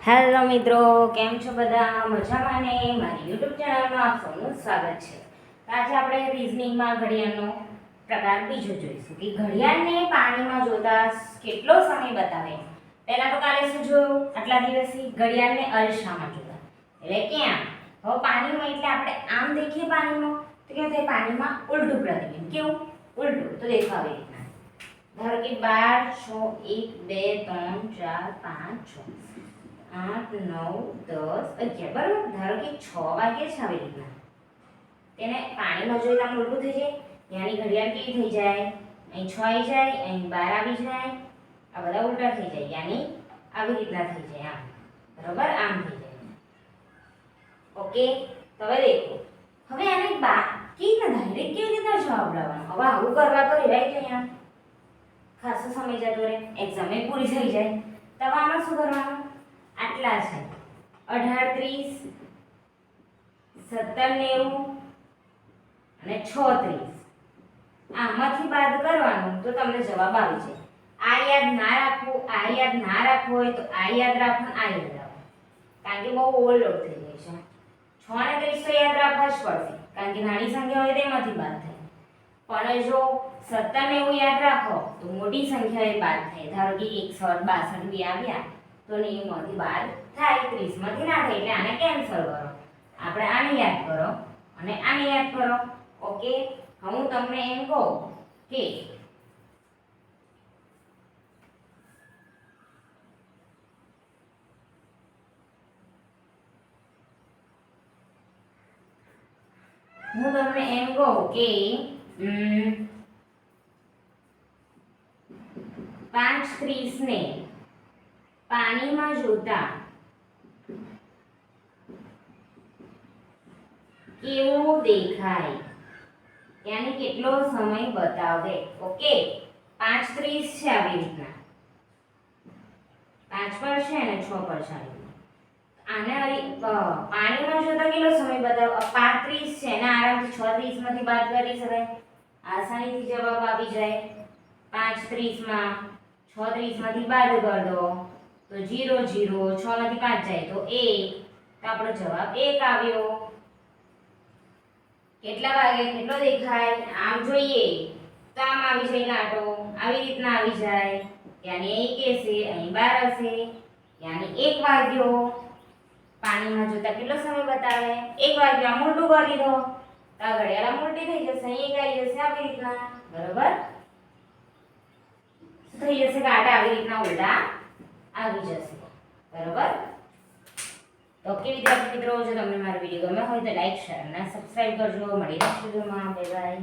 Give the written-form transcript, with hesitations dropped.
Hello મિત્રો, કેમ છો બધા? મજામાં ને? મારી યુટ્યુબ ચેનલમાં આપ સૌનું સ્વાગત છે. આજે આપણે રિઝનિંગમાં ઘડિયાળનો પ્રકાર બીજો જોઈશું કે ઘડિયાળને પાણીમાં જોતા કેટલો સમય બતાવે. પહેલા તો કાલે શું જોયું? આટલા દિવસથી ઘડિયાળને અરીસામાં જોતા, એટલે ક્યાં? હવે પાણીમાં એટલે આપણે આમ દેખીએ પાણીમાં તો કેવું થાય? પાણીમાં ઉલટું પ્રતિબિંબ. કેવું? ઉલટું. તો દેખો આવી રીતના. ધારો કે 12 6 1 2 3 4 5 6 8 9 10 11 બરાબર. ધારો કે 6 વાગે છે આવી રીતના. તેને પાણીમાં જોઈએ તો આમ ઉલટું થઈ જાય. યાની ઘડિયાળ કેવી થઈ જાય? અહીં 6 આવી જાય, અહીં 12 આવી જાય. આ બધા ઉલટા થઈ જાય. યાની આવી રીતના થઈ જાય આમ. બરાબર? આમ થઈ જાય. ઓકે? તો હવે દેખો. હવે આને કેવી રીતના ડાયરેક્ટ કેવી રીતના જવાબ લાવવાનો? હવે આવું કરવા તો રેવાય તો અહીંયા ખાસો સમય જતો રહે, એક્ઝામ પૂરી થઈ જાય. તો આમાં શું કરવાનું? આટલા છે 18 30 17 90 અને 36. આમાંથી બાદ કરવાનું તો તમને જવાબ આવી જાય. આ યાદ ના રાખવું, આ યાદ ના રાખવું હોય તો આ યાદ રાખવું, આ યાદ રાખવું, કારણ કે બહુ ઓવરલોડ થઈ જાય છે. 6 અને 30 તો યાદ રાખવા જ પડશે, કારણ કે નાની સંખ્યા હોય તેમાંથી બાદ થાય. પણ જો 17 ને એવું યાદ રાખો તો મોટી સંખ્યા એ બાદ થાય. ધારો કે 61 62 બી આવ્યા તો 90 માંથી બાદ થાય, 30 માંથી ના થાય, એટલે આને કેન્સલ કરો. આપણે આને યાદ કરો અને આને યાદ કરો. ઓકે? હું તમને એમ કહું કે હું તમને એમ કહું કે 5:30 ને પાણીમાં જોતા કેવું દેખાય? યાની કેટલો સમય બતાવે. ઓકે? 5:30 છે આવી રીતના. 5 પર છે અને 6 પર છે. આને પાણીમાં જોતા કેટલો સમય બતાવે? 35 છે ને આરામથી 36 માંથી બાદ કરી શકાય. આસાનીથી જવાબ આવી જાય. 5:30 માં 36 માંથી બાદ કરી દો તો 0 0, 6 માંથી 5 જાય તો 1, તો આપણો જવાબ 1 આવ્યો. કેટલા વાગે કેટલો દેખાય? આમ જોઈએ તો આમ આવી જાય કાંટો, આવી રીતના આવી જાય. યાની 1 હશે, અહીં 12 હશે, યાની 1 વાગ્યો. પાણીમાં જોતા કેટલો સમય બતાવે? 1 વાગ્યો. આમ ઉલટું કરી દો તો આ ઘડિયાળ આમ ઉલટી થઈ જશે, અહીં 1 આવી જશે આવી રીતના. બરોબર? થઈ જશે કાંટા આવી રીતના ઉલટા આવી જશે. બરોબર? તો ઓકે વિદ્યાર્થી મિત્રો, જો તમને મારો વિડીયો ગમ્યો હોય તો લાઈક શેર અને સબસ્ક્રાઇબ કરજો. મળી રહેશું. Bye by.